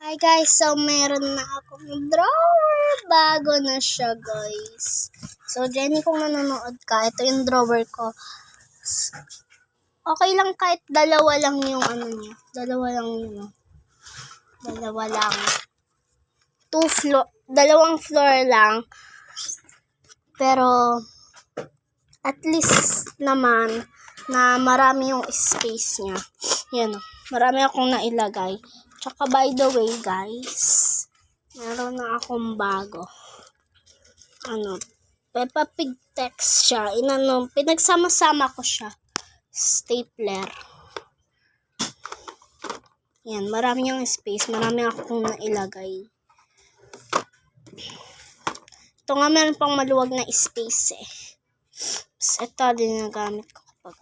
Hi guys, so meron na akong drawer. Bago na siya guys. So Jenny, kung nanonood ka, ito yung drawer ko. Okay lang kahit dalawa lang yung ano niya. Dalawa lang yun. Dalawa lang. Dalawang floor lang. Pero at least naman na marami yung space niya. Yan, marami akong nailagay. Tsaka by the way guys, meron na akong bago. Peppa Pig text siya. Pinagsama-sama ko siya. Stapler. Yan, marami yung space. Marami akong nailagay. Ito nga meron pang maluwag na space eh. Ito din nagamit ko kapag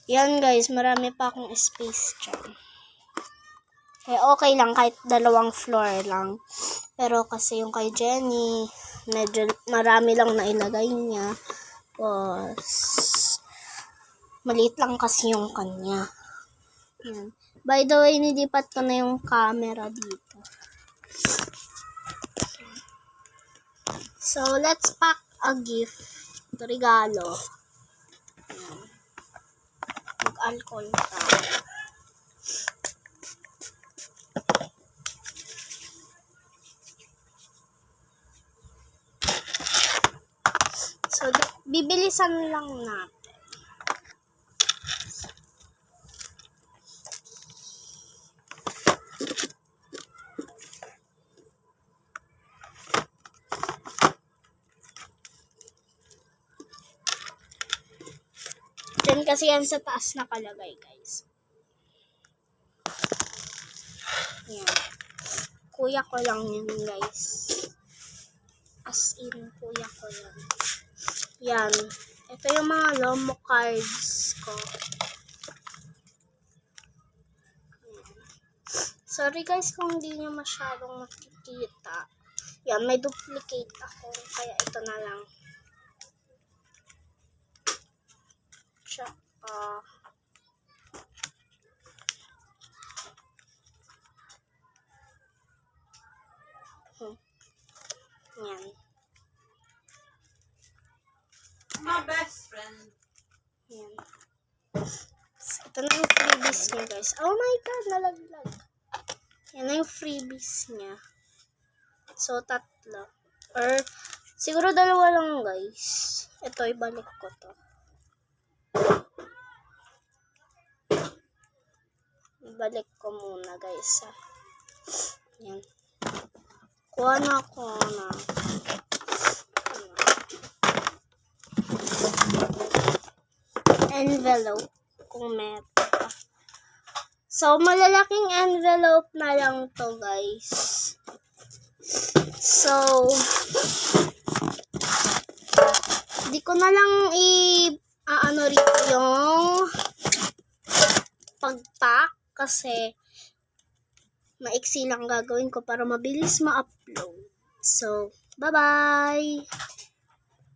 Yan guys, marami pa akong space dyan. Kaya okay lang kahit dalawang floor lang. Pero kasi yung kay Jenny, medyo marami lang nailagay niya. Maliit lang kasi yung kanya. Yan. By the way, nilipat ko na yung camera dito. So, let's pack a gift. Regalo. Mag-alcohol tayo. So, bibilisan lang natin. Diyan kasi yan sa taas nakalagay, guys. Yan. Kuya ko lang yun, guys. As in, kuya ko yan. Yan. Ito yung mga Lomo cards ko. Yan. Sorry guys kung hindi nyo masyadong makikita. Yan, may duplicate ako. Kaya ito na lang. Tsaka yan. My best friend. Yan. Ito na yung freebies niya, guys. Oh my God, nalaglag. Yan na yung freebies niya. So, 3. Or, siguro 2 lang, guys. Ito, ibalik ko to. Ibalik ko muna, guys. Yan. Kuha na ako na. Envelope kung meron pa. So, malalaking envelope na lang to, guys. So, di ko na lang rito yung pag-pack kasi maiksi lang gagawin ko para mabilis ma-upload. So, bye-bye!